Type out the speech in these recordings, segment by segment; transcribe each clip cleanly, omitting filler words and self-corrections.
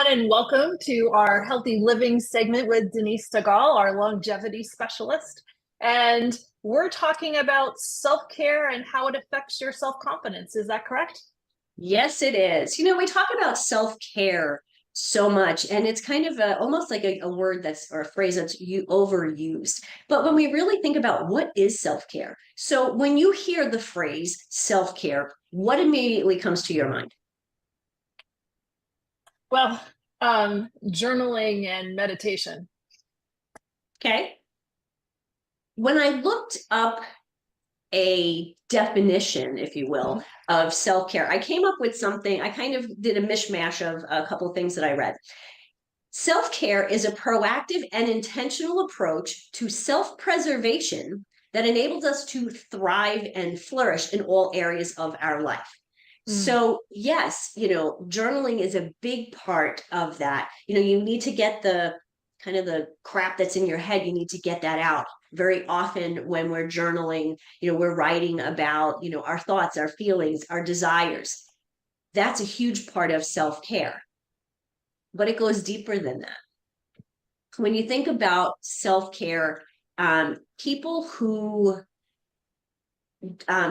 everyone, and welcome to our Healthy Living segment with Denise Stegall, our longevity specialist. And we're talking about self-care and how it affects your self-confidence. Is that correct? Yes, it is. We talk about self-care so much, and it's kind of almost like a word that's or a phrase that's overused. But when we really think about what is self-care, so when you hear the phrase self-care, what immediately comes to your mind? Well, journaling and meditation. Okay. When I looked up a definition, if you will, of self-care, I came up with something. I kind of did a mishmash of a couple of things that I read. Self-care is a proactive and intentional approach to self-preservation that enables us to thrive and flourish in all areas of our life. So yes, journaling is a big part of that. You need to get the kind of the crap that's in your head, you need to get that out. Very often when we're journaling, we're writing about, our thoughts, our feelings, our desires. That's a huge part of self-care, but it goes deeper than that. When you think about self-care, people who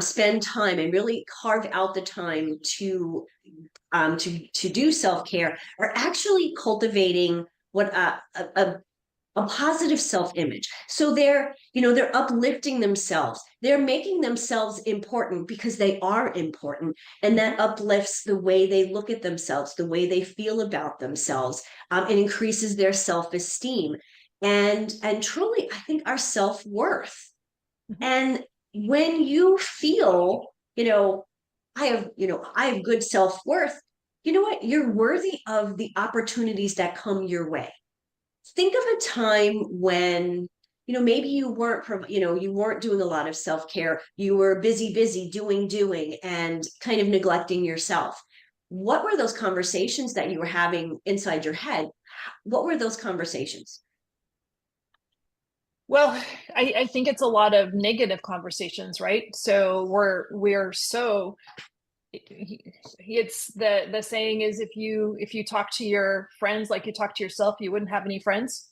spend time and really carve out the time to do self-care are actually cultivating what a positive self-image. So they're uplifting themselves. They're making themselves important because they are important, and that uplifts the way they look at themselves, the way they feel about themselves. It increases their self-esteem and truly, I think, our self-worth. And when you feel, I have good self-worth, you know what? You're worthy of the opportunities that come your way. Think of a time when, maybe you weren't doing a lot of self-care. You were busy, doing, and kind of neglecting yourself. What were those conversations that you were having inside your head? What were those conversations? Well, I think it's a lot of negative conversations, right? So we're so it's the saying is if you talk to your friends like you talk to yourself, you wouldn't have any friends.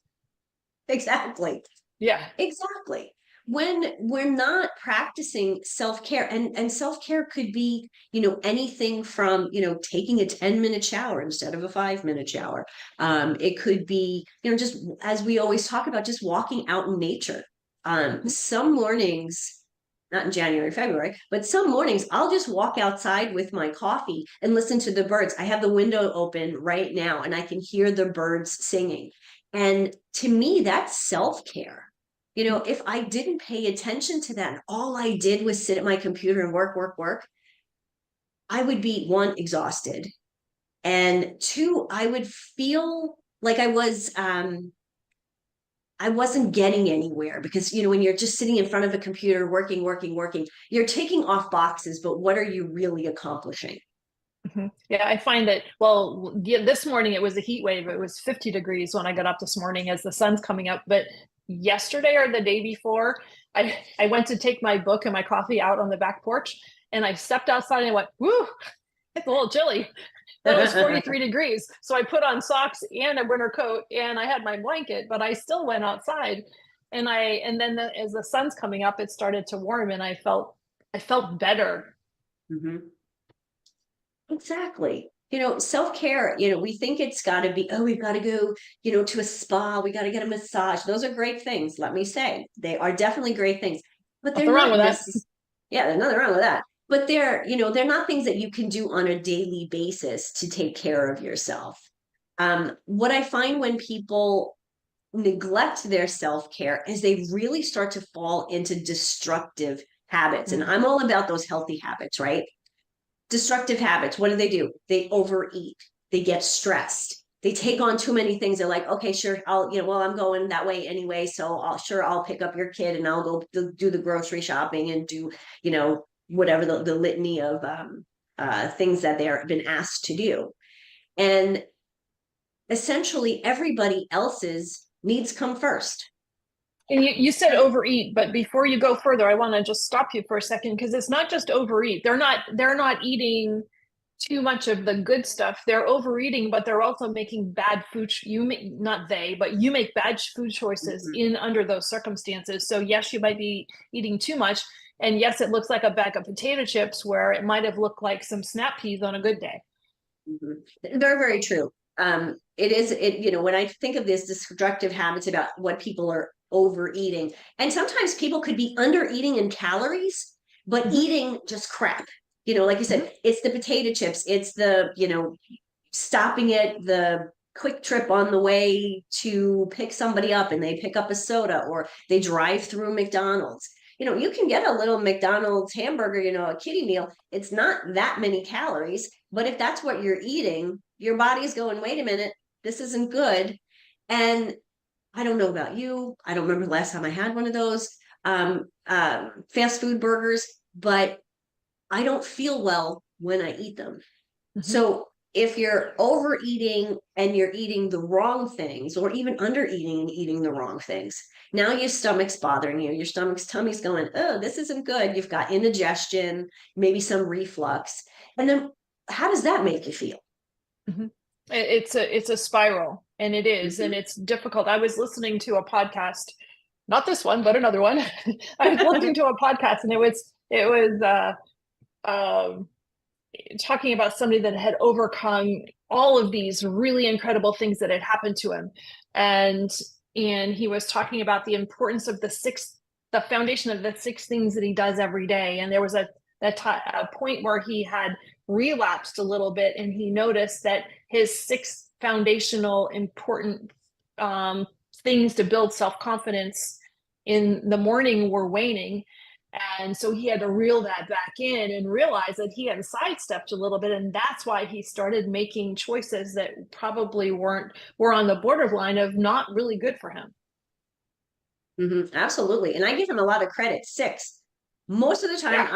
Exactly. Yeah. Exactly. When we're not practicing self-care, and self-care could be, anything from, taking a 10-minute shower instead of a 5-minute shower. It could be, just as we always talk about, just walking out in nature. Some mornings, not in January, February, but some mornings I'll just walk outside with my coffee and listen to the birds. I have the window open right now and I can hear the birds singing. And to me, that's self-care. If I didn't pay attention to that, and all I did was sit at my computer and work, I would be one, exhausted. And two, I would feel like I wasn't getting anywhere because, when you're just sitting in front of a computer, working, you're taking off boxes, but what are you really accomplishing? Yeah, I find that, well, yeah, this morning it was a heat wave. It was 50 degrees when I got up this morning as the sun's coming up. But yesterday or the day before, I went to take my book and my coffee out on the back porch and I stepped outside and I went, whoo, it's a little chilly. It was 43 degrees. So I put on socks and a winter coat and I had my blanket, but I still went outside. And then as the sun's coming up, it started to warm and I felt better. Mhm. Exactly. Self-care, we think it's got to be, oh, we've got to go, to a spa, we got to get a massage. Those are great things, let me say. They are definitely great things, but they're Nothing wrong not with that. necessary. Yeah, there's nothing wrong with that. But they're not things that you can do on a daily basis to take care of yourself. What I find when people neglect their self-care is they really start to fall into destructive habits. And I'm all about those healthy habits, right? Destructive habits, what do? They overeat, they get stressed, they take on too many things. They're like, okay, sure, I'll, well, I'm going that way anyway, so I'll pick up your kid and I'll go do the grocery shopping and do, whatever the litany of things that they're been asked to do. And essentially everybody else's needs come first. And you said overeat, but before you go further, I want to just stop you for a second because it's not just overeat. They're not eating too much of the good stuff. They're overeating, but they're also making bad food. Not they, but you make bad food choices in under those circumstances. So yes, you might be eating too much. And yes, it looks like a bag of potato chips where it might have looked like some snap peas on a good day. Very, very true. When I think of this destructive habits about what people are overeating, and sometimes people could be under eating in calories, but eating just crap. Like you said, it's the potato chips, it's the, stopping at the quick trip on the way to pick somebody up and they pick up a soda, or they drive through McDonald's. You can get a little McDonald's hamburger, a kiddie meal. It's not that many calories, but if that's what you're eating, your body's going, wait a minute, this isn't good. And I don't know about you. I don't remember the last time I had one of those fast food burgers, but I don't feel well when I eat them. So if you're overeating and you're eating the wrong things, or even under eating and eating the wrong things, now your stomach's bothering you. Your tummy's going, oh, this isn't good. You've got indigestion, maybe some reflux. And then how does that make you feel? It's a spiral, and it is, and it's difficult. I was listening to a podcast, not this one, but another one. I was listening to a podcast, and it was talking about somebody that had overcome all of these really incredible things that had happened to him, and he was talking about the importance of the foundation of the 6 things that he does every day. And there was a point where he had relapsed a little bit, and he noticed that his 6 foundational important things to build self-confidence in the morning were waning. And so he had to reel that back in and realize that he had sidestepped a little bit. And that's why he started making choices that probably were on the borderline of not really good for him. Absolutely. And I give him a lot of credit. 6. Most of the time,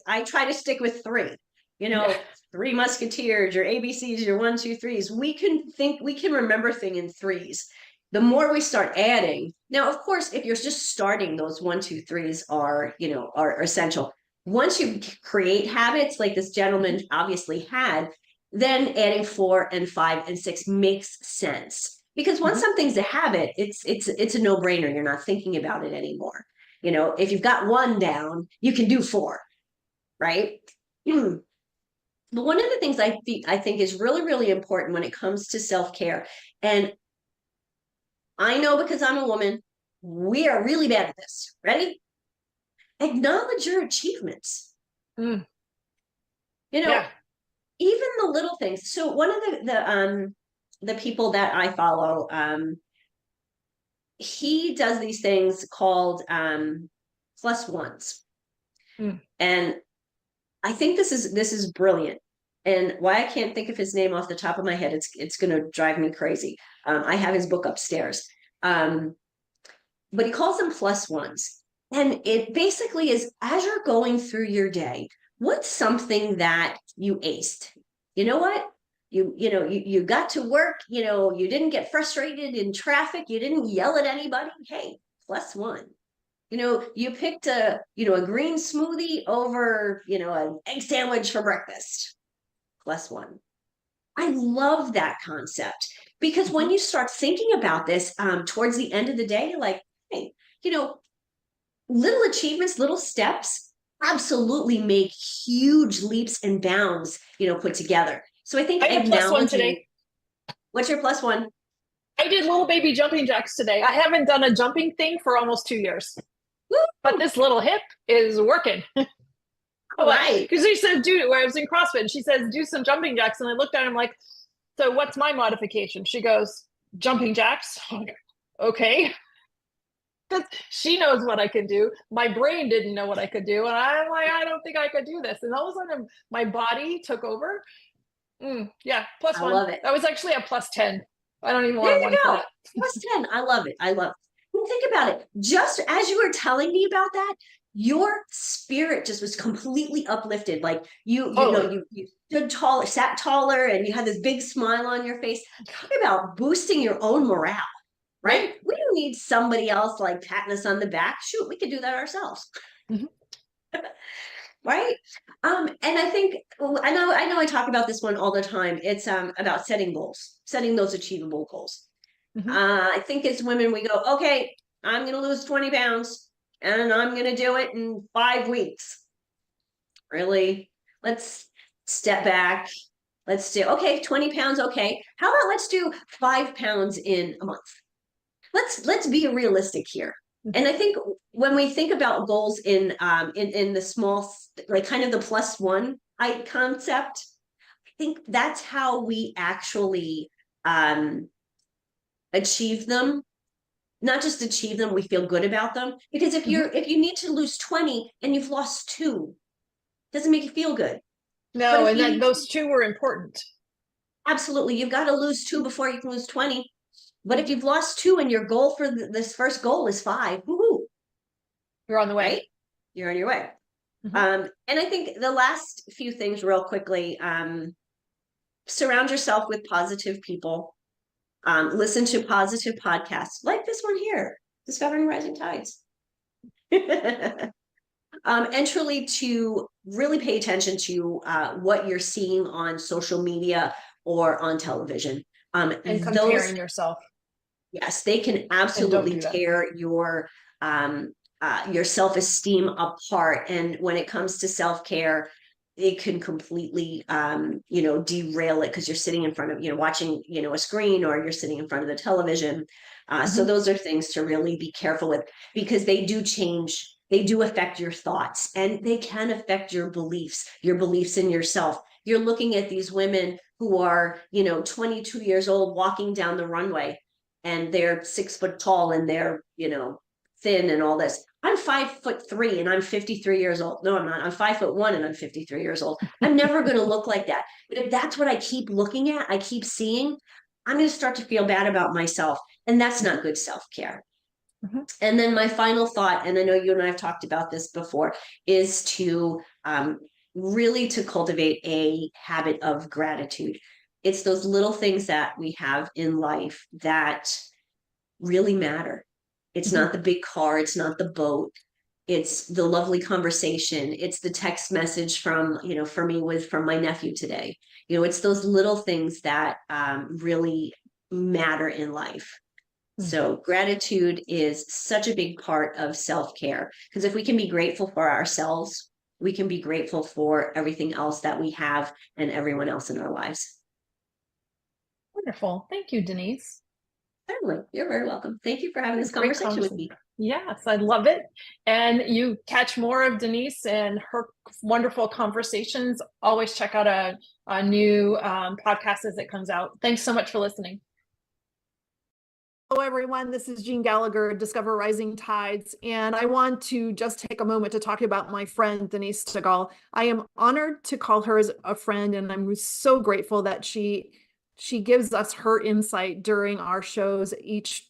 I try to stick with 3. 3 musketeers, your ABCs, your 1, 2, 3s. We can remember things in 3s. The more we start adding, now, of course, if you're just starting, those 1, 2, 3s are essential. Once you create habits like this gentleman obviously had, then adding 4 and 5 and 6 makes sense. Because once something's a habit, it's a no-brainer. You're not thinking about it anymore. If you've got 1 down, you can do 4, right? But one of the things I think is really, really important when it comes to self-care, and I know because I'm a woman, we are really bad at this. Ready? Acknowledge your achievements. Even the little things. So one of the people that I follow, he does these things called +1s. And I think this is brilliant. And why I can't think of his name off the top of my head, it's going to drive me crazy. I have his book upstairs. But he calls them +1s. And it basically is, as you're going through your day, what's something that you aced? You know what? You got to work, you didn't get frustrated in traffic, you didn't yell at anybody. Hey, +1. You picked a green smoothie over, an egg sandwich for breakfast. +1. I love that concept, because when you start thinking about this towards the end of the day, like, hey, little achievements, little steps absolutely make huge leaps and bounds, put together. So I think I had +1 today. What's your +1? I did little baby jumping jacks today. I haven't done a jumping thing for almost 2 years. Woo! But this little hip is working. Right. Because she said, where I was in CrossFit, and she says, do some jumping jacks. And I looked at her, I'm like, so what's my modification? She goes, jumping jacks. Okay. Because she knows what I can do. My brain didn't know what I could do. And I'm like, I don't think I could do this. And all of a sudden, my body took over. +1. I love it. That was actually a +10. I don't even want There one you for go. that. +10. I love it. I love it. Think about it. Just as you were telling me about that, your spirit just was completely uplifted. Like you stood taller, sat taller, and you had this big smile on your face. Talk about boosting your own morale, right? We don't need somebody else like patting us on the back. Shoot, we could do that ourselves. Right. And I think, I know I talk about this one all the time. It's about setting goals, setting those achievable goals. Mhm. I think as women, we go, okay, I'm going to lose 20 pounds and I'm going to do it in 5 weeks. Really? Let's step back. Let's do, okay, 20 pounds. Okay. How about let's do 5 pounds in a month? Let's be realistic here. And I think when we think about goals in the small, like kind of the plus one concept, I think that's how we actually achieve them. Not just achieve them, we feel good about them. Because if you need to lose 20 and you've lost 2, doesn't make you feel good. But No, if and you then need those 2 were important. absolutely, you've got to lose 2 before you can lose 20. But if you've lost 2 and your goal for this first goal is 5, woohoo, You're on the way. right? You're on your way. Mhm. And I think the last few things real quickly, surround yourself with positive people. Listen to positive podcasts like this one here, Discovering Rising Tides. And truly to really pay attention to what you're seeing on social media or on television. And Those, comparing yourself. yes, they can And don't absolutely do that. tear your self-esteem apart. And when it comes to self-care, it can completely derail it because you're sitting in front of, watching, a screen, or you're sitting in front of the television. So Mhm. those are things to really be careful with, because they do change, they do affect your thoughts, and they can affect your beliefs in yourself. You're looking at these women who are, 22 years old walking down the runway, and they're 6 foot tall, and they're, thin and all this. I'm 5'3" and I'm 53 years old. No, I'm not. I'm 5'1" and I'm 53 years old. I'm never going to look like that. But if that's what I keep looking at, I keep seeing, I'm going to start to feel bad about myself. And that's not good self-care. Mhm. And then my final thought, and I know you and I have talked about this before, is to really to cultivate a habit of gratitude. It's those little things that we have in life that really matter. It's Mhm. not the big car, it's not the boat, it's the lovely conversation, it's the text message from, for me, from my nephew today. It's those little things that really matter in life. Mm. So gratitude is such a big part of self-care, because if we can be grateful for ourselves, we can be grateful for everything else that we have and everyone else in our lives. Wonderful. Thank you, Denise. Certainly, you're very welcome. Thank you for having this Great conversation with conversation. me. Yes, I love it. And you catch more of Denise and her wonderful conversations. Always check out a new podcast as it comes out. Thanks so much for listening. Hello, everyone. This is Jean Gallagher, Discover Rising Tides, and I want to just take a moment to talk about my friend, Denise Stegall. I am honored to call her as a friend, and I'm so grateful that she gives us her insight during our shows, each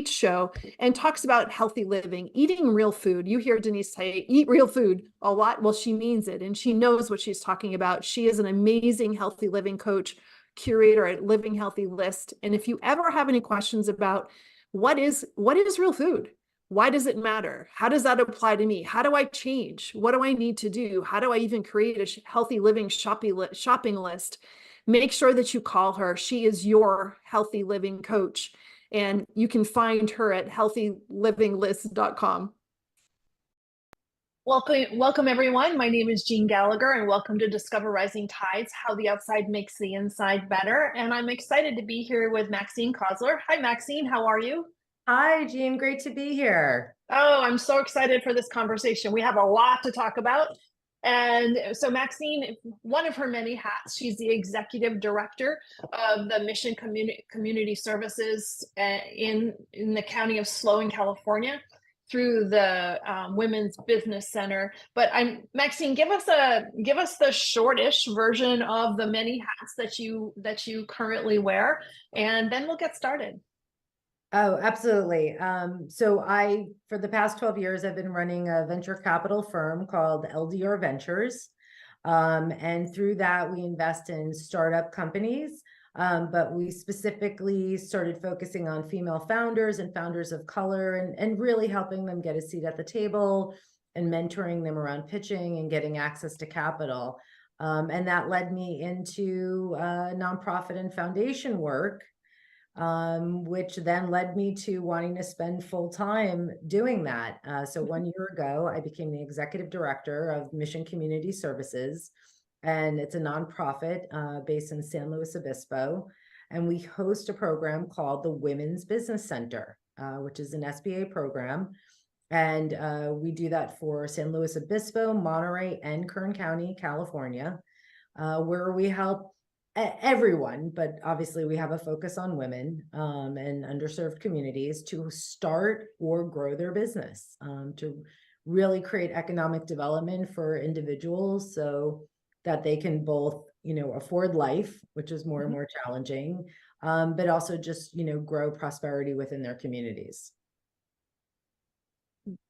show, and talks about healthy living, eating real food. You hear Denise say, eat real food a lot. Well, she means it, and she knows what she's talking about. She is an amazing healthy living coach, curator at Living Healthy List. And if you ever have any questions about what is real food, why does it matter, how does that apply to me, how do I change, what do I need to do, how do I even create a healthy living shopping list, make sure that you call her. She is your healthy living coach, and you can find her at healthylivinglist.com. Welcome everyone. My name is Jean Gallagher, and welcome to Discover Rising Tides, how the outside makes the inside better. And I'm excited to be here with Maxine Kozler. Hi, Maxine. How are you? Hi, Jean. Great to be here. Oh, I'm so excited for this conversation. We have a lot to talk about. And so Maxine, one of her many hats, she's the executive director of the Mission Community Services in the county of Sloan, California, through the Women's Business Center. But Maxine, give us the shortish version of the many hats that you currently wear, and then we'll get started. Oh, absolutely. So for the past 12 years, I've been running a venture capital firm called LDR Ventures. And through that, we invest in startup companies. But we specifically started focusing on female founders and founders of color, and really helping them get a seat at the table and mentoring them around pitching and getting access to capital. And that led me into nonprofit and foundation work, which then led me to wanting to spend full time doing that. So 1 year ago, I became the executive director of Mission Community Services, and it's a nonprofit based in San Luis Obispo. And we host a program called the Women's Business Center, which is an SBA program. And we do that for San Luis Obispo, Monterey, and Kern County, California, where we help everyone, but obviously we have a focus on women and underserved communities to start or grow their business, to really create economic development for individuals so that they can both, afford life, which is more and more challenging, but also just, grow prosperity within their communities.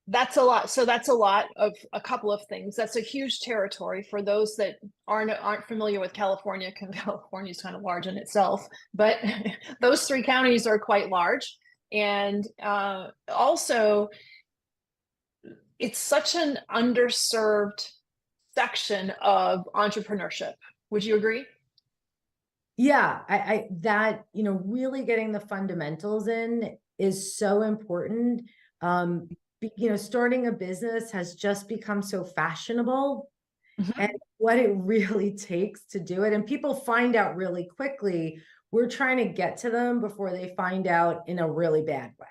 That's a lot. So that's a lot of a couple of things. That's a huge territory for those that aren't familiar with California. California is kind of large in itself, but those 3 counties are quite large. And also, it's such an underserved section of entrepreneurship. Would you agree? Yeah, I that, really getting the fundamentals in is so important. Starting a business has just become so fashionable, and what it really takes to do it. And people find out really quickly. We're trying to get to them before they find out in a really bad way.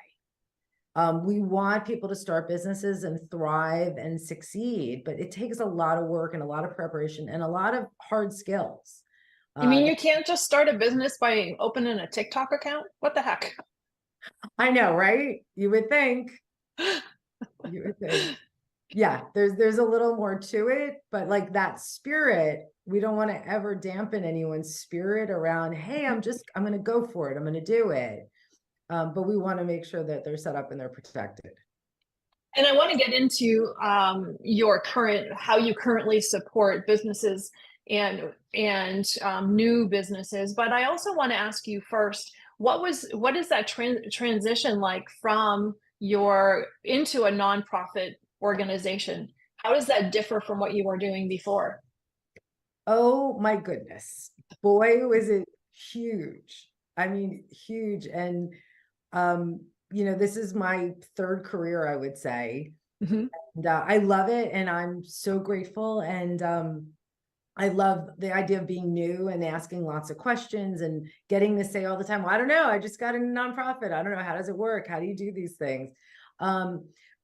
We want people to start businesses and thrive and succeed, but it takes a lot of work and a lot of preparation and a lot of hard skills. You mean you can't just start a business by opening a TikTok account? What the heck? I know, right? You would think. Yeah, there's a little more to it, but like that spirit, we don't want to ever dampen anyone's spirit around, hey, I'm going to go for it. I'm going to do it. But we want to make sure that they're set up and they're protected. And I want to get into how you currently support businesses and new businesses. But I also want to ask you first, what is that transition like from into a nonprofit organization? How does that differ from what you were doing before? Oh my goodness. Boy, was it huge. I mean, huge. And, this is my 3rd career, I would say. And I love it. And I'm so grateful. And I love the idea of being new and asking lots of questions and getting to say all the time, well, I don't know, I just got a nonprofit. I don't know. How does it work? How do you do these things?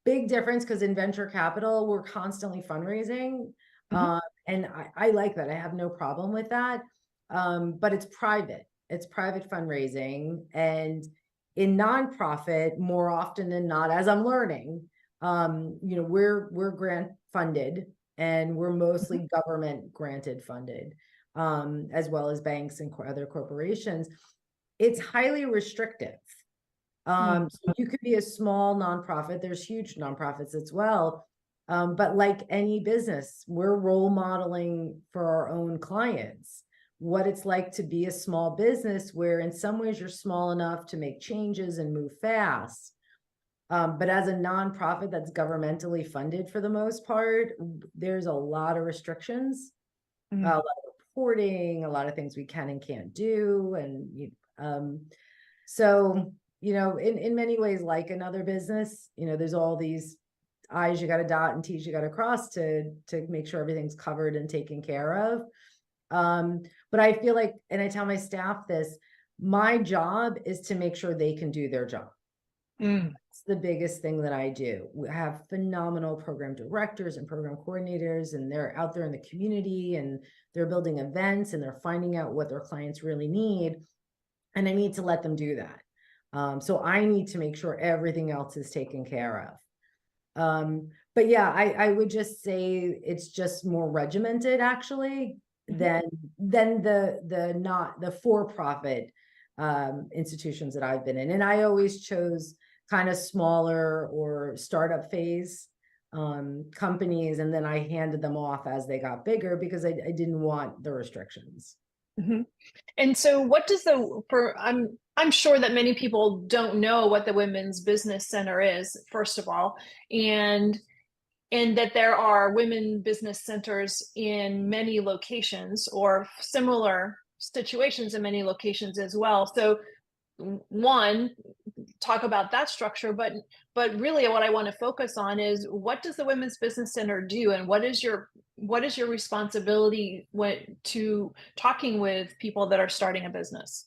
Big difference, because in venture capital, we're constantly fundraising. And I like that. I have no problem with that. But it's private. It's private fundraising. And in nonprofit, more often than not, as I'm learning, we're grant funded, and we're mostly government granted funded, as well as banks and other corporations. It's highly restrictive. So you could be a small nonprofit. There's huge nonprofits as well. But like any business, we're role modeling for our own clients what it's like to be a small business, where in some ways you're small enough to make changes and move fast. But as a nonprofit that's governmentally funded for the most part, there's a lot of restrictions, a lot of reporting, a lot of things we can and can't do. And so, in many ways, like another business, there's all these I's you got to dot and T's you got to cross to make sure everything's covered and taken care of. But I feel like, and I tell my staff this, my job is to make sure they can do their job. That's the biggest thing that I do. We have phenomenal program directors and program coordinators, and they're out there in the community and they're building events and they're finding out what their clients really need. And I need to let them do that. So I need to make sure everything else is taken care of. But yeah, I would just say it's just more regimented actually than the for-profit institutions that I've been in. And I always chose kind of smaller or startup phase companies, and then I handed them off as they got bigger because I didn't want the restrictions. And so what does I'm sure that many people don't know what the Women's Business Center is, first of all. And and that there are women business centers in many locations or similar situations in many locations as well. So one, talk about that structure, but really what I want to focus on is, what does the Women's Business Center do, and what is your responsibility when to talking with people that are starting a business?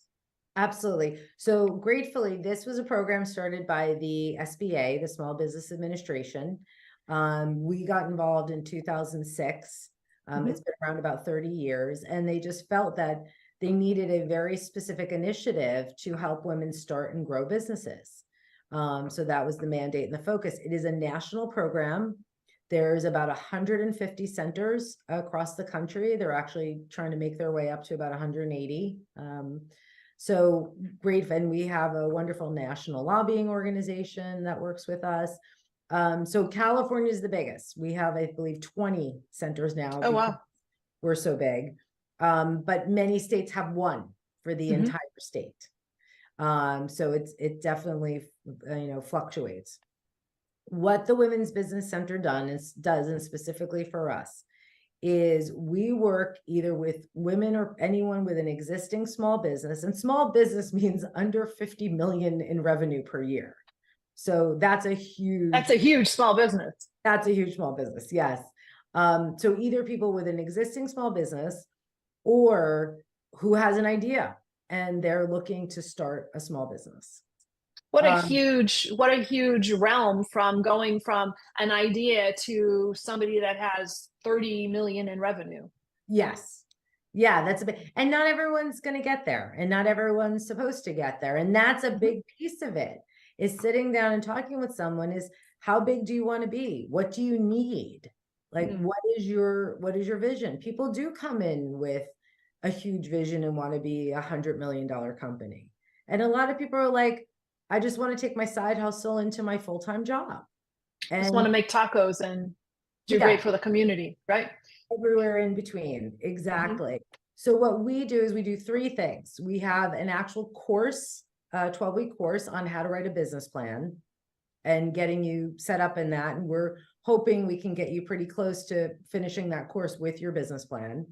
Absolutely. So gratefully, this was a program started by the SBA, the Small Business Administration. We got involved in 2006. It's been around about 30 years, and they just felt that they needed a very specific initiative to help women start and grow businesses. So that was the mandate and the focus. It is a national program. There's about 150 centers across the country. They're actually trying to make their way up to about 180. So great. And we have a wonderful national lobbying organization that works with us. So California is the biggest. We have, I believe, 20 centers now. Oh, wow. We're so big. But many states have one for the entire state. So it definitely, fluctuates. What the Women's Business Center does, and specifically for us, is we work either with women or anyone with an existing small business, and small business means under 50 million in revenue per year. So that's a huge small business. That's a huge small business. Yes. So either people with an existing small business or who has an idea and they're looking to start a small business. What a huge realm, from going from an idea to somebody that has 30 million in revenue. Yes. Yeah, that's a big, and not everyone's going to get there, and not everyone's supposed to get there. And that's a big piece of it, is sitting down and talking with someone is, how big do you want to be? What do you need? Like, what is your vision? People do come in with a huge vision and want to be $100 million company. And a lot of people are like, I just want to take my side hustle into my full-time job. And just want to make tacos and do great for the community, right? Everywhere in between. Exactly. So what we do is we do three things. We have an actual course, a 12-week course on how to write a business plan and getting you set up in that. And we're hoping we can get you pretty close to finishing that course with your business plan.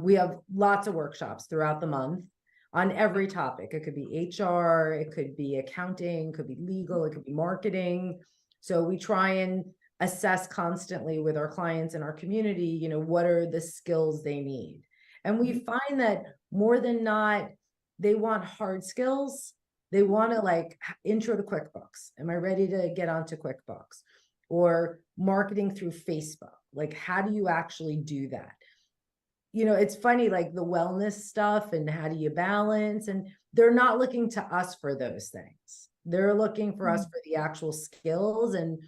We have lots of workshops throughout the month on every topic. It could be HR, it could be accounting, it could be legal, it could be marketing. So we try and assess constantly with our clients and our community, what are the skills they need? And we find that more than not, they want hard skills. They want to, like, intro to QuickBooks. Am I ready to get onto QuickBooks? Or marketing through Facebook. Like, how do you actually do that? It's funny, like the wellness stuff and how do you balance, and they're not looking to us for those things. They're looking for us for the actual skills, and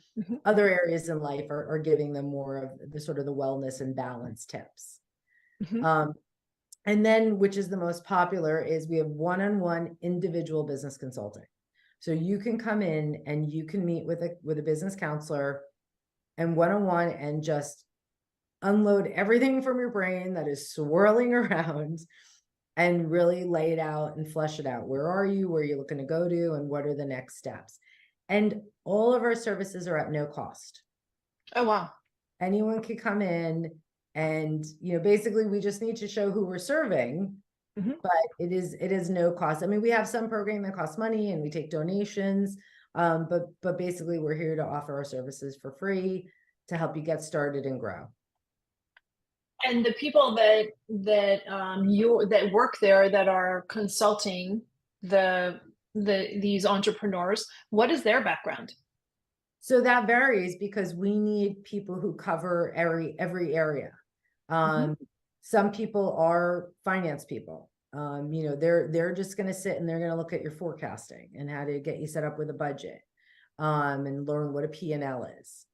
other areas in life are giving them more of the sort of the wellness and balance tips. And then, which is the most popular, is we have one-on-one individual business consulting. So you can come in and you can meet with a business counselor and one-on-one and just unload everything from your brain that is swirling around and really lay it out and flesh it out. Where are you? Where are you looking to go to? And what are the next steps? And all of our services are at no cost. Oh, wow. Anyone can come in and, basically we just need to show who we're serving, but it is no cost. I mean, we have some programming that costs money and we take donations, but basically we're here to offer our services for free to help you get started and grow. And the people that work there that are consulting these entrepreneurs, what is their background? So that varies because we need people who cover every area. Some people are finance people. They're just going to sit and they're going to look at your forecasting and how to get you set up with a budget, and learn what a P&L is,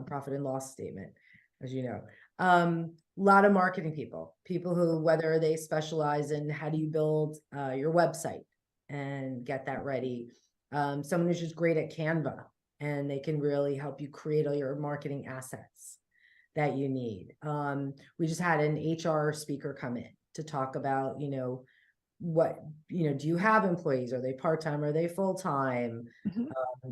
profit and loss statement, as you know. A lot of marketing people who, whether they specialize in how do you build your website and get that ready. Someone who's just great at Canva and they can really help you create all your marketing assets that you need. We just had an HR speaker come in to talk about, what, do you have employees? Are they part-time? Are they full-time? Mhm.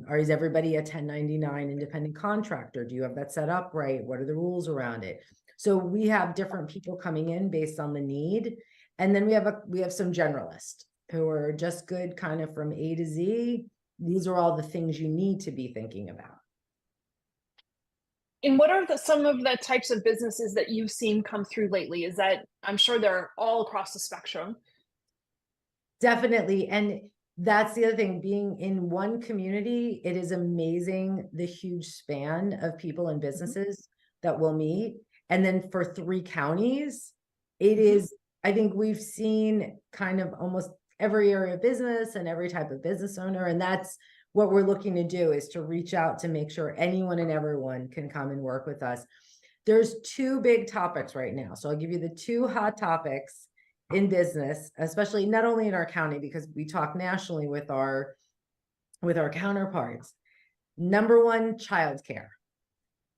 Or is everybody a 1099 independent contractor? Do you have that set up right? What are the rules around it? So we have different people coming in based on the need. And then we have some generalists who are just good kind of from A to Z. These are all the things you need to be thinking about. And what are some of the types of businesses that you've seen come through lately? Is that, I'm sure they're all across the spectrum. Definitely. And that's the other thing, being in one community, it is amazing the huge span of people and businesses that we'll meet. And then for 3 counties, it is, I think we've seen kind of almost every area of business and every type of business owner. And that's what we're looking to do, is to reach out to make sure anyone and everyone can come and work with us. There's 2 big topics right now. So I'll give you the 2 hot topics in business, especially not only in our county, because we talk nationally with our counterparts. Number 1, childcare.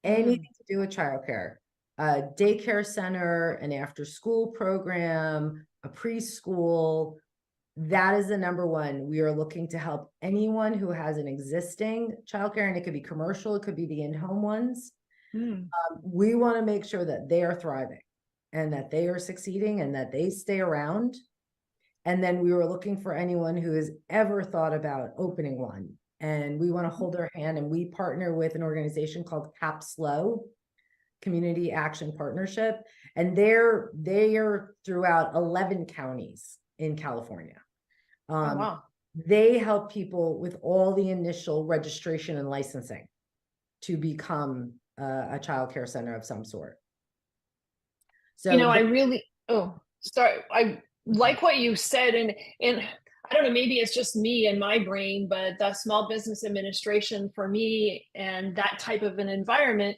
Anything to do with childcare, a daycare center, an after-school program, a preschool. That is the number 1. We are looking to help anyone who has an existing childcare, and it could be commercial, it could be the in-home ones. We want to make sure that they are thriving and that they are succeeding and that they stay around. And then we were looking for anyone who has ever thought about opening one. And we want to hold their hand, and we partner with an organization called CAPSLO, Community Action Partnership. And they are throughout 11 counties in California. Oh, wow. They help people with all the initial registration and licensing to become a childcare center of some sort. So, I like what you said, and I don't know, maybe it's just me and my brain, but the small business administration for me and that type of an environment,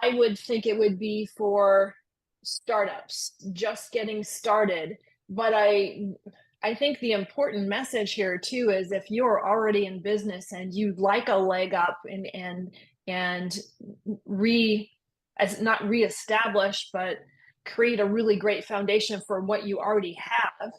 I would think it would be for startups just getting started. But I think the important message here too is, if you're already in business and you'd like a leg up and not reestablish, but create a really great foundation for what you already have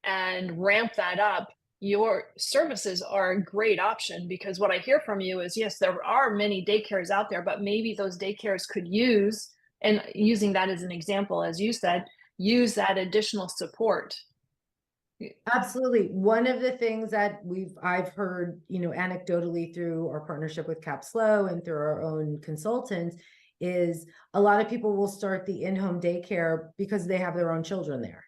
and ramp that up, your services are a great option. Because what I hear from you is, yes, there are many daycares out there, but maybe those daycares could use, and using that as an example, as you said, use that additional support. absolutely. One of the things that I've heard, anecdotally through our partnership with CAPSLO and through our own consultants, is a lot of people will start the in-home daycare because they have their own children there.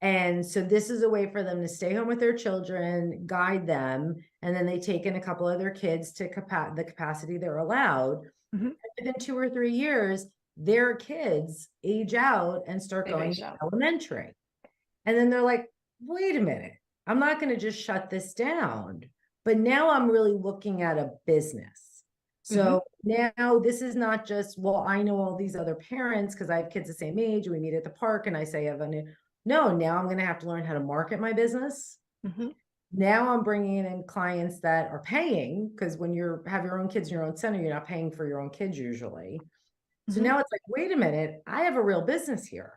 And so this is a way for them to stay home with their children, guide them, and then they take in a couple other kids to the capacity they're allowed. And within 2 or 3 years, their kids age out and start going to elementary. And then they're like, wait a minute, I'm not going to just shut this down, but now I'm really looking at a business. So now this is not just, well, I know all these other parents because I have kids the same age, we meet at the park and I say, no, now I'm going to have to learn how to market my business. Now I'm bringing in clients that are paying, because when you have your own kids in your own center, you're not paying for your own kids usually. So now it's like, wait a minute, I have a real business here.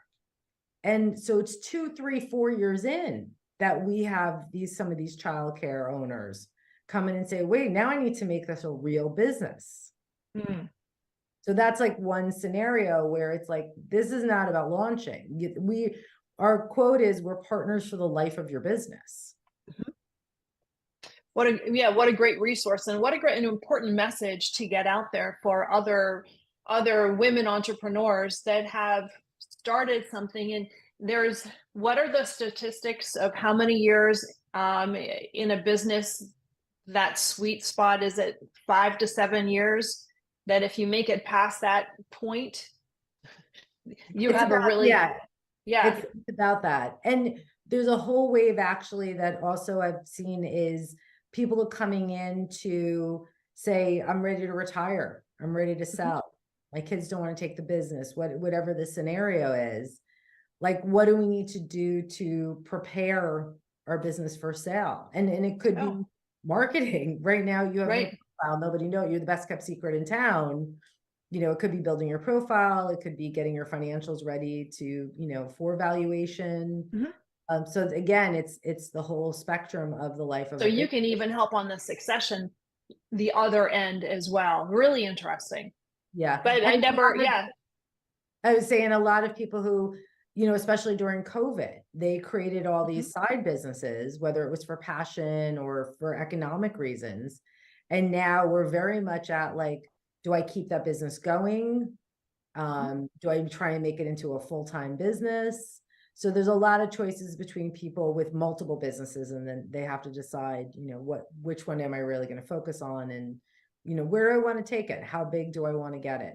And so it's 2, 3, 4 years in that we have some of these childcare owners come in and say, wait, now I need to make this a real business. So that's like one scenario where it's like, this is not about launching. Our quote is, we're partners for the life of your business. What a great resource, and what a great and important message to get out there for other women entrepreneurs that have started something. And what are the statistics of how many years in a business? That sweet spot, is it 5 to 7 years, that if you make it past that point, you have a really, it's about that. And there's a whole wave actually that also I've seen is people are coming in to say, I'm ready to retire, I'm ready to sell, my kids don't want to take the business, whatever the scenario is. Like, what do we need to do to prepare our business for sale? And it could be marketing. Right now you have no profile, nobody knows, you're the best kept secret in town. it could be building your profile, it could be getting your financials ready to, for valuation. So again, it's the whole spectrum of the life of So you can even help on the succession, the other end as well. Really interesting. Yeah. But I never, yeah. I was saying a lot of people who, especially during COVID, they created all these side businesses, whether it was for passion or for economic reasons. And now we're very much at like, do I keep that business going? Do I try and make it into a full-time business? So there's a lot of choices between people with multiple businesses, and then they have to decide, which one am I really going to focus on, and, where do I want to take it? How big do I want to get it?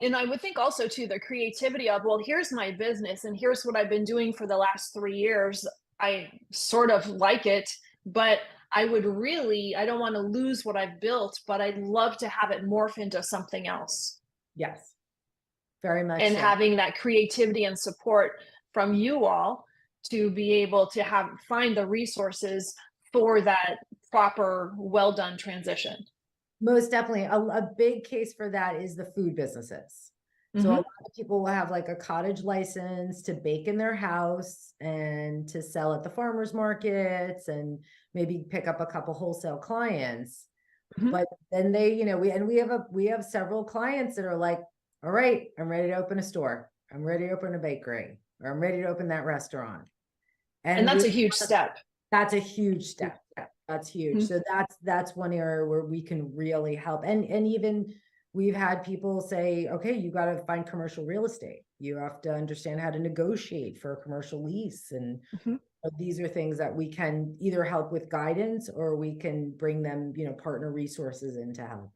And I would think also too, the creativity of, well, here's my business and here's what I've been doing for the last 3 years. I sort of like it, but I don't want to lose what I've built, but I'd love to have it morph into something else. Yes, very much. And so. having that creativity and support from you all to be able to find the resources for that proper, well done transition. Most definitely. A big case for that is the food businesses. So a lot of people will have like a cottage license to bake in their house and to sell at the farmers markets and maybe pick up a couple wholesale clients. But then they, we have several clients that are like, all right, I'm ready to open a store. I'm ready to open a bakery, or I'm ready to open that restaurant. And that's a huge step. That's a huge step. That's huge. So that's one area where we can really help. And even we've had people say, okay, you got to find commercial real estate. You have to understand how to negotiate for a commercial lease. And these are things that we can either help with guidance, or we can bring them, partner resources in to help.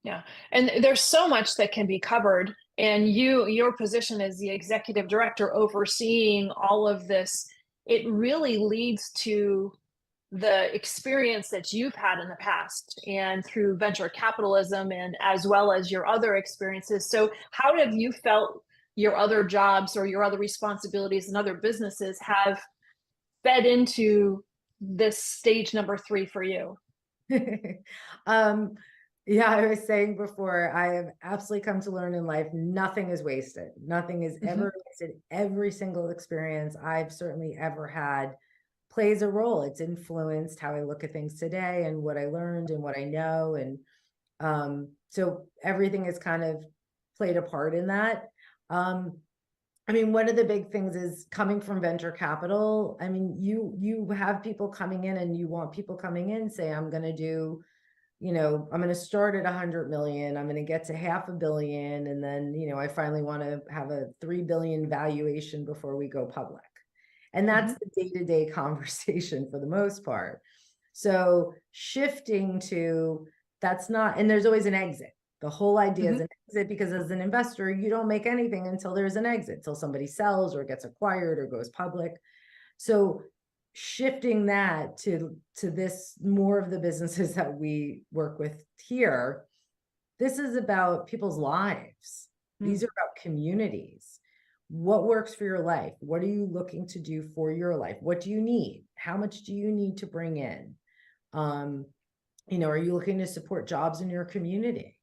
Yeah. And there's so much that can be covered. And your position as the executive director overseeing all of this, it really leads to the experience that you've had in the past and through venture capitalism, and as well as your other experiences. So how have you felt your other jobs or your other responsibilities and other businesses have fed into this stage number 3 for you? Yeah, I was saying before, I have absolutely come to learn in life, nothing is wasted. Nothing is ever wasted. Every single experience I've certainly ever had plays a role. It's influenced how I look at things today and what I learned and what I know. And so everything has kind of played a part in that. I mean, one of the big things is coming from venture capital. I mean, you have people coming in, and you want people coming in say, I'm going to do, I'm going to start at 100 million. I'm going to get to $500 million. And then, I finally want to have a 3 billion valuation before we go public. And that's the day-to-day conversation for the most part. So shifting to that's not, and there's always an exit. The whole idea is an exit, because as an investor, you don't make anything until there's an exit, until somebody sells or gets acquired or goes public. So shifting that to this, more of the businesses that we work with here, this is about people's lives. These are about communities. What works for your life? What are you looking to do for your life? What do you need? How much do you need to bring in? Are you looking to support jobs in your community?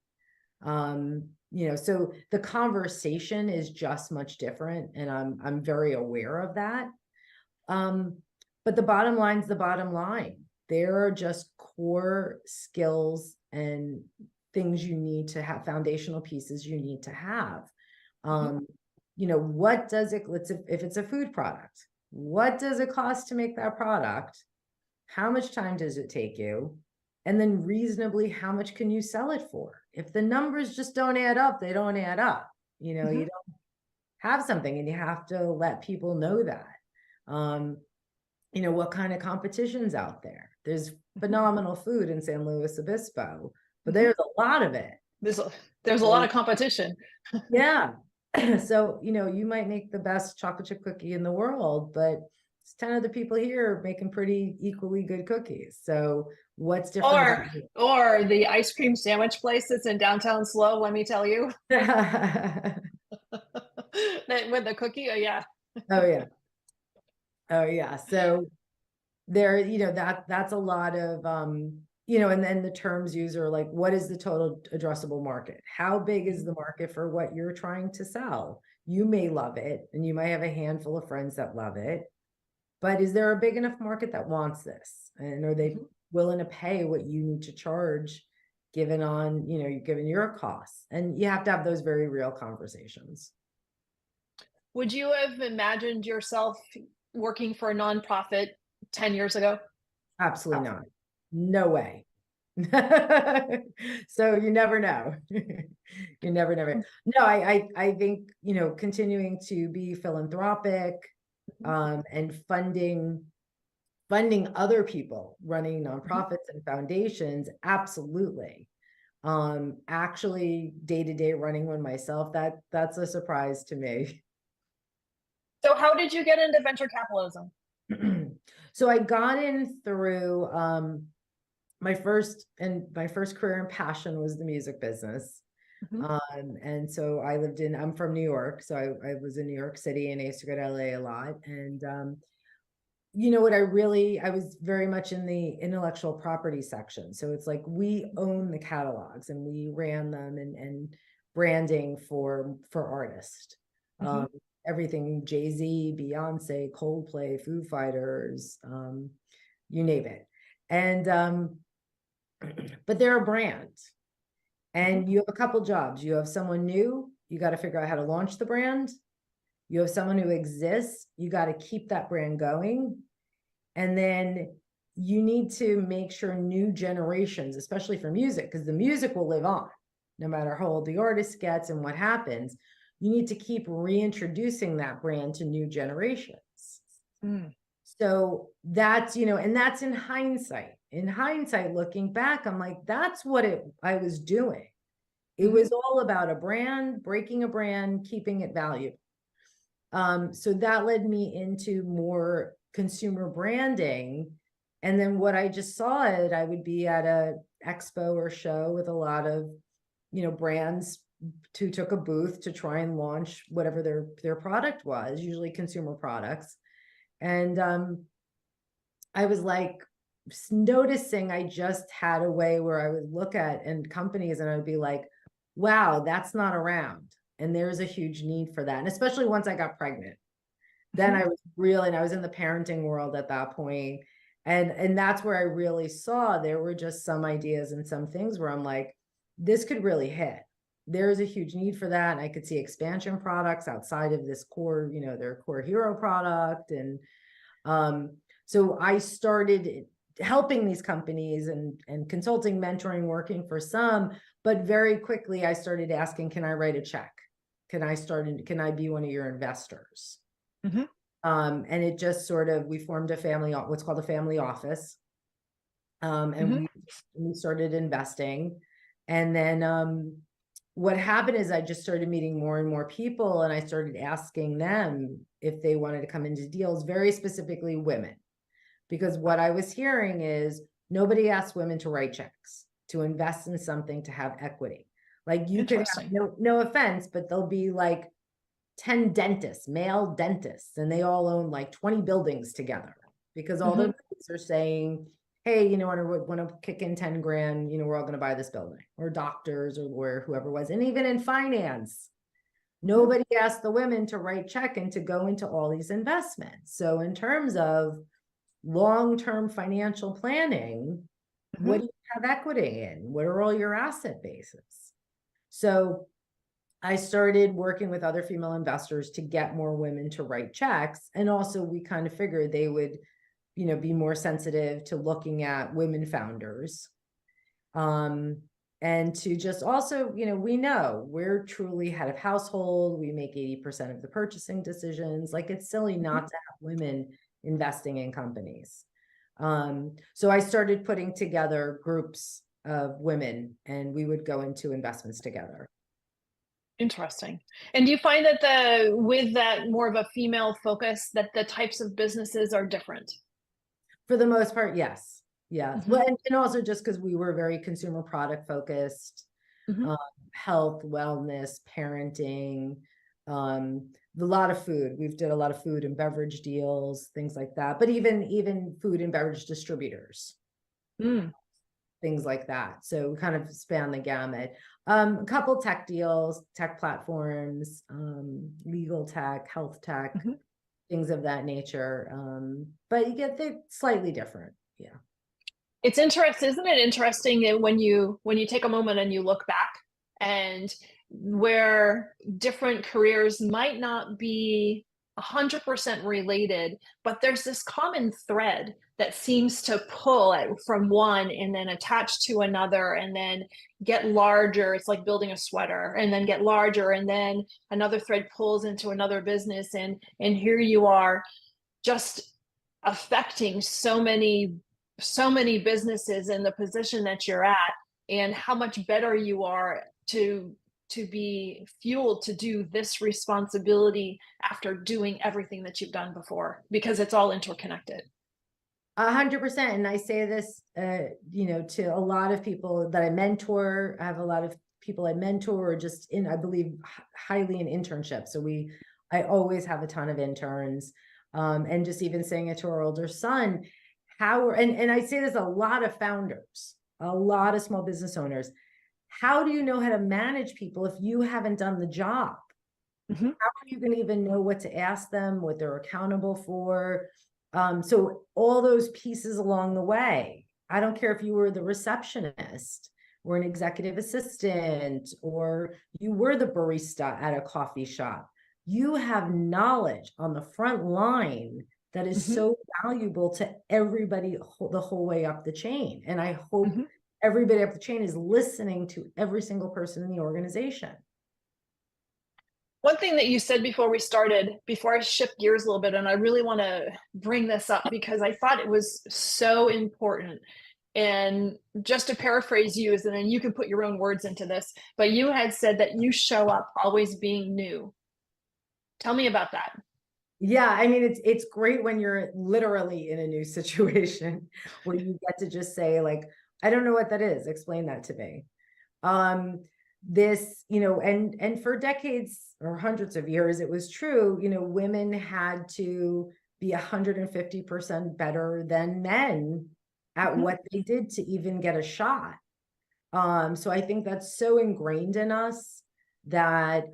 So the conversation is just much different, and I'm very aware of that. But the bottom line is the bottom line. There are just core skills and things you need to have, foundational pieces you need to have. What does it, if it's a food product, what does it cost to make that product? How much time does it take you? And then reasonably, how much can you sell it for? If the numbers just don't add up, they don't add up. You don't have something, and you have to let people know that. What kind of competition's out there? There's phenomenal food in San Luis Obispo, but there's a lot of it. There's a lot of competition. Yeah. So, you might make the best chocolate chip cookie in the world, but it's 10 other people here making pretty equally good cookies. So what's different? Or the ice cream sandwich place that's in downtown SLO, let me tell you. With the cookie, oh yeah. Oh yeah. So there, that's a lot of you know, and then the terms used are like, what is the total addressable market? How big is the market for what you're trying to sell? You may love it, and you might have a handful of friends that love it, but is there a big enough market that wants this? And are they willing to pay what you need to charge given on, you know, given your costs? And you have to have those very real conversations. Would you have imagined yourself working for a nonprofit 10 years ago? Absolutely not. No way. So you never know. You never know. No, I think, you know, continuing to be philanthropic, and funding other people running nonprofits and foundations, absolutely. Actually day-to-day running one myself, that's a surprise to me. So how did you get into venture capitalism? So I got in through my first career and passion was the music business. And so I'm from New York, so I was in New York City, and I used to go to LA a lot. And you know what, I was very much in the intellectual property section. So it's like we own the catalogs and we ran them, and branding for artists. Everything Jay-Z, Beyonce, Coldplay, Foo Fighters, you name it. And but they're a brand, and you have a couple jobs. You have someone new, you got to figure out how to launch the brand. You have someone who exists, you got to keep that brand going. And then you need to make sure new generations, especially for music, because the music will live on no matter how old the artist gets and what happens. You need to keep reintroducing that brand to new generations. So that's, you know, and that's in hindsight. In hindsight, looking back, I'm like, that's what I was doing. It was all about a brand, breaking a brand, keeping it valuable. So that led me into more consumer branding. And then what I just saw I would be at a expo or show with a lot of, you know, brands who took a booth to try and launch whatever their product was, usually consumer products. And I was like noticing I just had a way where I would look at companies and I would be like, wow, that's not around. And there's a huge need for that. And especially once I got pregnant, then I was and I was in the parenting world at that point. And that's where I really saw there were just some ideas and some things where I'm like, this could really hit. There's a huge need for that. And I could see expansion products outside of this core, you know, their core hero product. And so I started helping these companies and consulting, mentoring, working for some, but very quickly I started asking, can I write a check? Can I be one of your investors? And it just sort of, we formed what's called a family office. And we started investing. And then what happened is I just started meeting more and more people, and I started asking them if they wanted to come into deals, very specifically women. Because what I was hearing is nobody asks women to write checks, to invest in something, to have equity. Like you could have, no offense, but there'll be like 10 dentists, male dentists, and they all own like 20 buildings together because all their buddies are saying, hey, you know what, I want to kick in 10 grand, you know, we're all going to buy this building, or doctors or lawyer, whoever it was. And even in finance, nobody asked the women to write check and to go into all these investments. So in terms of long-term financial planning, what do you have equity in? What are all your asset bases? So I started working with other female investors to get more women to write checks. And also we kind of figured they would, you know, be more sensitive to looking at women founders. And to just also, you know, we're truly head of household. We make 80% of the purchasing decisions. Like it's silly not to have women investing in companies. So I started putting together groups of women and we would go into investments together. Interesting. And do you find that with that more of a female focus, that the types of businesses are different? For the most part, yes. Yeah. Well, and also just because we were very consumer product focused, health, wellness, parenting, a lot of food. We've did a lot of food and beverage deals, things like that. But even food and beverage distributors. things like that. So kind of span the gamut. A couple tech deals, tech platforms, legal tech, health tech, things of that nature. But you get the slightly different. Yeah. It's interesting, isn't it interesting that when you take a moment and you look back and where different careers might not be 100% related, but there's this common thread that seems to pull it from one and then attach to another and then get larger. It's like building a sweater and then get larger, and then another thread pulls into another business, and here you are just affecting so many businesses in the position that you're at, and how much better you are to be fueled to do this responsibility after doing everything that you've done before, because it's all interconnected. 100%. And I say this, you know, to a lot of people that I mentor. I have a lot of people I mentor, or just in, I believe highly in internships. So I always have a ton of interns, and just even saying it to our older son, and I say this, a lot of founders, a lot of small business owners, how do you know how to manage people if you haven't done the job? How are you going to even know what to ask them, what they're accountable for? So all those pieces along the way, I don't care if you were the receptionist or an executive assistant, or you were the barista at a coffee shop, you have knowledge on the front line that is so valuable to everybody the whole way up the chain. And I hope everybody up the chain is listening to every single person in the organization. One thing that you said before I shift gears a little bit, and I really want to bring this up because I thought it was so important. And just to paraphrase you, and then you can put your own words into this, but you had said that you show up always being new. Tell me about that. Yeah, I mean, it's great when you're literally in a new situation where you get to just say, like, I don't know what that is. Explain that to me. This, you know, and for decades or hundreds of years, it was true, you know, women had to be 150% better than men at what they did to even get a shot. So I think that's so ingrained in us that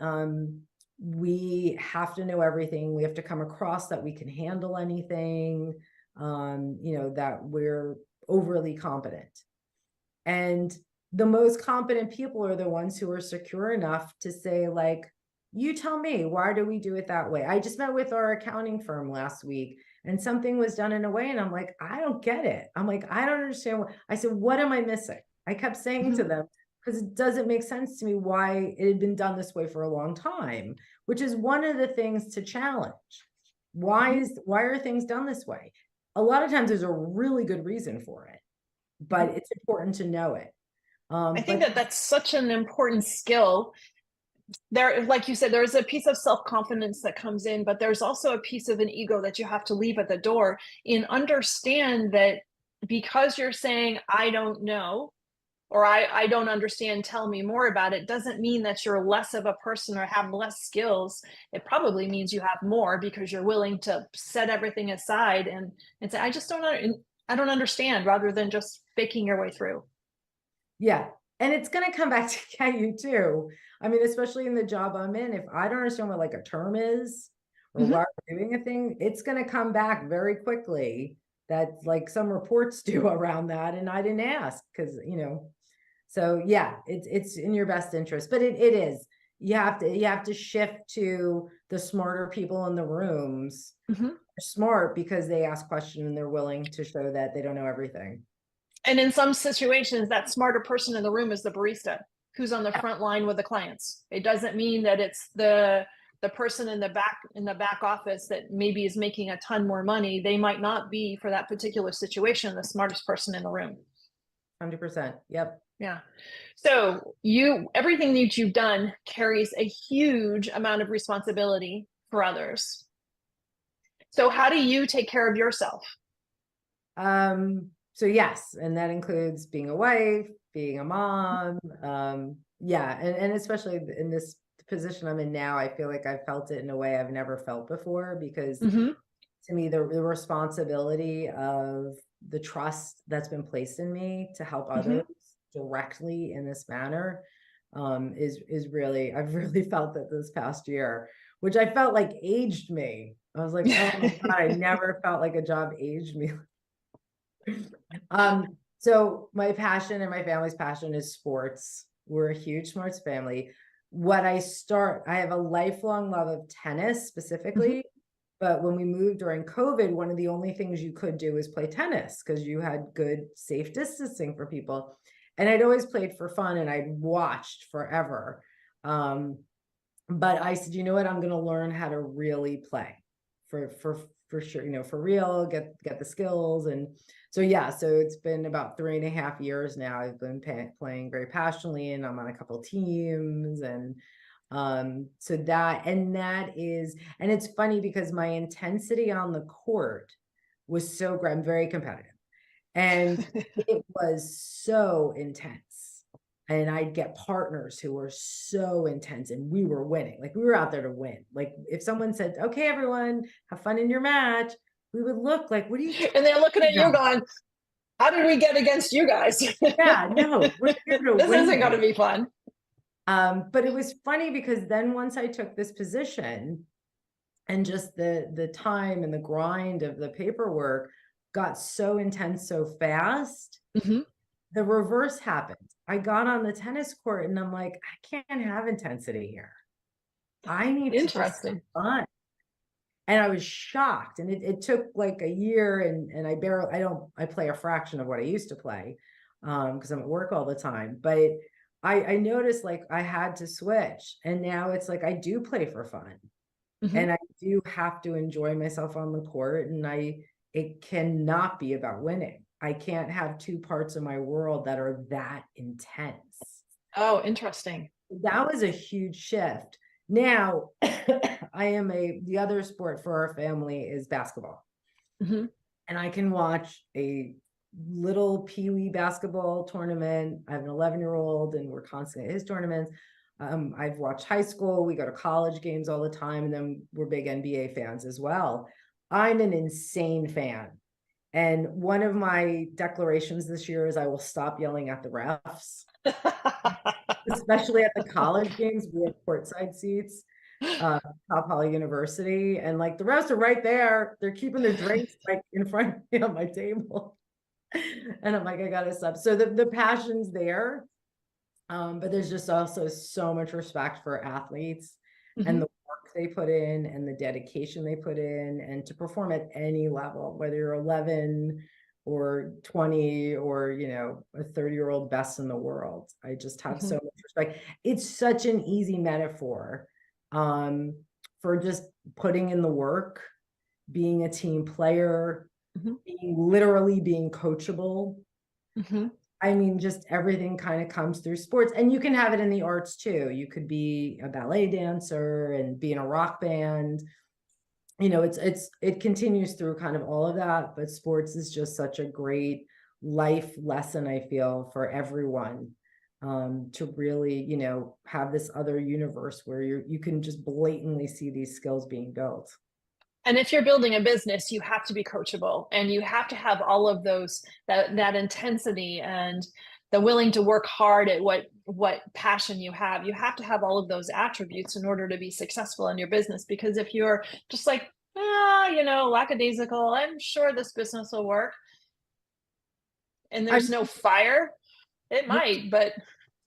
we have to know everything. We have to come across that we can handle anything, you know, that we're overly competent. And the most competent people are the ones who are secure enough to say, like, you tell me, why do we do it that way? I just met with our accounting firm last week, and something was done in a way, and I'm like, I don't get it. I'm like, I don't understand. I said, what am I missing? I kept saying to them, because it doesn't make sense to me why it had been done this way for a long time, which is one of the things to challenge. Why are things done this way? A lot of times there's a really good reason for it, but it's important to know it. I think that's such an important skill. There, like you said, there's a piece of self-confidence that comes in, but there's also a piece of an ego that you have to leave at the door, and understand that because you're saying, I don't know, or I don't understand, tell me more about it, doesn't mean that you're less of a person or have less skills. It probably means you have more, because you're willing to set everything aside and say, I don't understand, rather than just faking your way through. Yeah. And it's going to come back to get you too. I mean, especially in the job I'm in, if I don't understand what like a term is or why we're doing a thing, it's going to come back very quickly that like some reports do around that. And I didn't ask because, you know, so yeah, it's in your best interest, but it is, you have to shift to the smarter people in the rooms. They're smart because they ask questions and they're willing to show that they don't know everything. And in some situations, that smarter person in the room is the barista who's on the front line with the clients. It doesn't mean that it's the person in the back office that maybe is making a ton more money. They might not be, for that particular situation, the smartest person in the room. 100%. Yep. Yeah. So everything that you've done carries a huge amount of responsibility for others. So how do you take care of yourself? So yes, and that includes being a wife, being a mom. Yeah. And especially in this position I'm in now, I feel like I've felt it in a way I've never felt before, because to me, the responsibility of the trust that's been placed in me to help Mhm. others directly in this manner is really, I've really felt that this past year, which I felt like aged me. I was like, oh my God, I never felt like a job aged me. So my passion and my family's passion is sports. We're a huge sports family. I have a lifelong love of tennis specifically, but when we moved during COVID, one of the only things you could do is play tennis because you had good, safe distancing for people. And I'd always played for fun and I'd watched forever. But I said, you know what, I'm going to learn how to really play for sure, you know, for real, get the skills. And so, yeah, so it's been about 3.5 years now. I've been playing very passionately, and I'm on a couple of teams. And so that is, and it's funny because my intensity on the court was so great. I'm very competitive, and it was so intense. And I'd get partners who were so intense, and we were winning. Like, we were out there to win. Like, if someone said, okay, everyone, have fun in your match, we would look like, what are you? And they're looking at you about? going, how did we get against you guys? Yeah, no, we're here to This win. isn't going to be fun. But it was funny because then once I took this position, and just the time and the grind of the paperwork got so intense so fast, Mhm. the reverse happened. I got on the tennis court and I'm like, I can't have intensity here. I need to just have Interesting. fun. And I was shocked. And it took like a year, and I play a fraction of what I used to play because I'm at work all the time. But I noticed like I had to switch. And now it's like I do play for fun. Mhm. And I do have to enjoy myself on the court. And it cannot be about winning. I can't have two parts of my world that are that intense. Oh, interesting. That was a huge shift. Now, the other sport for our family is basketball. Mhm. And I can watch a little peewee basketball tournament. I have an 11-year-old and we're constantly at his tournaments. I've watched high school. We go to college games all the time. And then we're big NBA fans as well. I'm an insane fan. And one of my declarations this year is I will stop yelling at the refs, especially at the college games. We have courtside seats, Cal Poly University, and like the refs are right there. They're keeping their drinks like in front of me on my table. And I'm like, I gotta stop. So the passion's there. But there's just also so much respect for athletes and Mhm. the work they put in and the dedication they put in, and to perform at any level, whether you're 11 or 20 or, you know, a 30-year-old best in the world. I just have so much respect. It's such an easy metaphor for just putting in the work, being a team player, Mhm. literally being coachable. Mhm. I mean, just everything kind of comes through sports, and you can have it in the arts too. You could be a ballet dancer and be in a rock band. You know, it continues through kind of all of that, but sports is just such a great life lesson, I feel, for everyone, to really, you know, have this other universe where you can just blatantly see these skills being built. And if you're building a business, you have to be coachable, and you have to have all of those, that intensity and the willing to work hard at what passion you have. You have to have all of those attributes in order to be successful in your business. Because if you're just like, you know, lackadaisical, I'm sure this business will work, and there's no fire, it might, but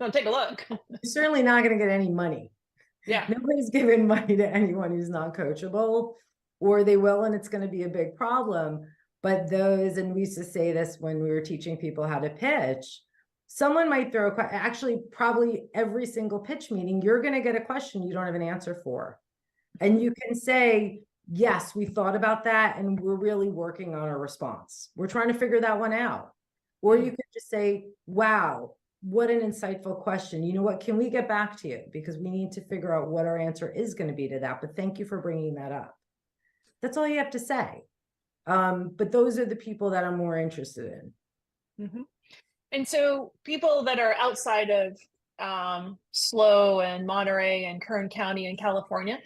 don't take a look. You're certainly not going to get any money. Yeah. Nobody's giving money to anyone who's not coachable, or they will, and it's going to be a big problem. But and we used to say this when we were teaching people how to pitch, someone might actually probably every single pitch meeting, you're going to get a question you don't have an answer for. And you can say, yes, we thought about that and we're really working on a response. We're trying to figure that one out. Or you could just say, wow, what an insightful question. You know what? Can we get back to you? Because we need to figure out what our answer is going to be to that. But thank you for bringing that up. That's all you have to say. But those are the people that I'm more interested in. Mhm. And so people that are outside of SLO and Monterey and Kern County in California,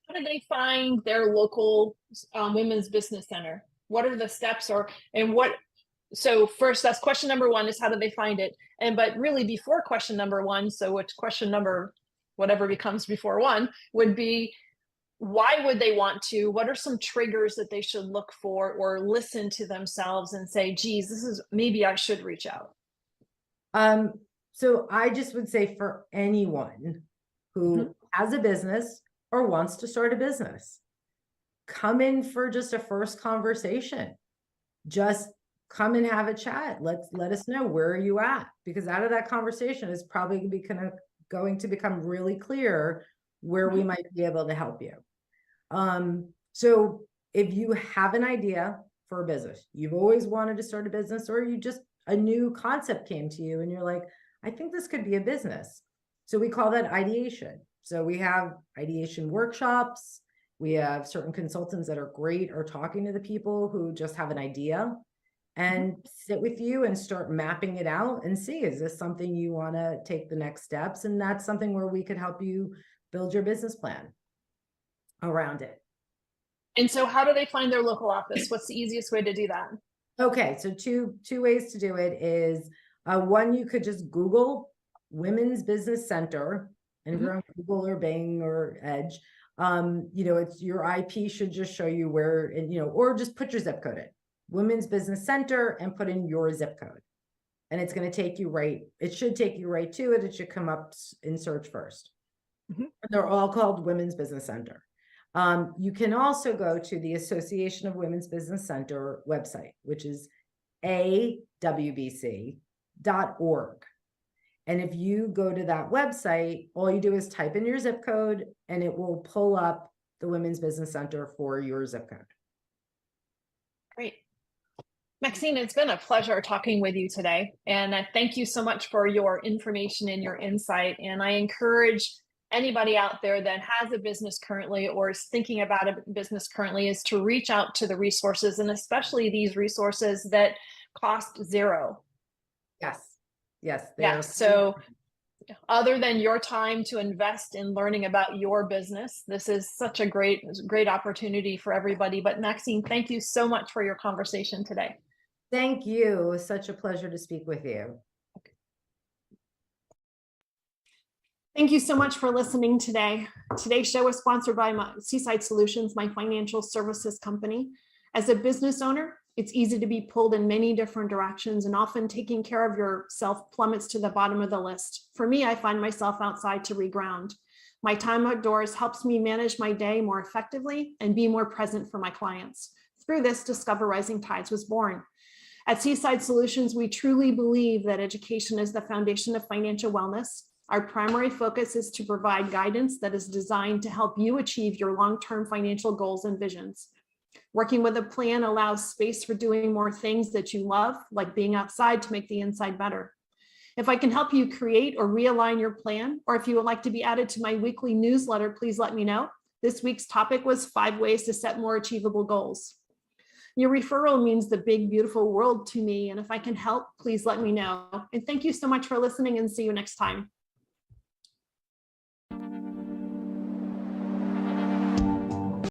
how do they find their local women's business center? What are the steps, and what So first, that's question number one, is how do they find it? But really before question number one, so which question number, whatever becomes before one, would be, why would they want to? What are some triggers that they should look for, or listen to themselves and say, geez, this is, maybe I should reach out? So I just would say, for anyone who has a business or wants to start a business, come in for just a first conversation. Just come and have a chat. Let us know, where are you at? Because out of that conversation is probably going to become really clear where we might be able to help you. So if you have an idea for a business, you've always wanted to start a business, or you just, a new concept came to you and you're like, I think this could be a business. So we call that ideation. So we have ideation workshops. We have certain consultants that are great or talking to the people who just have an idea, and sit with you and start mapping it out and see, is this something you want to take the next steps? And that's something where we could help you build your business plan around it. And so how do they find their local office? What's the easiest way to do that? Okay, so two ways to do it is, one, you could just Google Women's Business Center, and if you're on Google or Bing or Edge, it's your IP should just show you where, and or just put your zip code in, Women's Business Center, and put in your zip code, and it's going to take you right. It should take you right to it. It should come up in search first. They're all called Women's Business Center. You can also go to the Association of Women's Business Center website, which is awbc.org. And if you go to that website, all you do is type in your zip code, and it will pull up the Women's Business Center for your zip code. Great. Maxine, it's been a pleasure talking with you today. And thank you so much for your information and your insight. And I encourage anybody out there that has a business currently, or is thinking about a business currently, is to reach out to the resources, and especially these resources that cost zero. Yes. Yeah. So other than your time to invest in learning about your business, this is such a great opportunity for everybody. But Maxine, thank you so much for your conversation today. Thank you. It was such a pleasure to speak with you. Thank you so much for listening today. Today's show is sponsored by Seaside Solutions, my financial services company. As a business owner, it's easy to be pulled in many different directions, and often taking care of yourself plummets to the bottom of the list. For me, I find myself outside to reground. My time outdoors helps me manage my day more effectively and be more present for my clients. Through this, Discover Rising Tides was born. At Seaside Solutions, we truly believe that education is the foundation of financial wellness. Our primary focus is to provide guidance that is designed to help you achieve your long-term financial goals and visions. Working with a plan allows space for doing more things that you love, like being outside, to make the inside better. If I can help you create or realign your plan, or if you would like to be added to my weekly newsletter, please let me know. This week's topic was 5 ways to set more achievable goals. Your referral means the big, beautiful world to me, and if I can help, please let me know. And thank you so much for listening, and see you next time.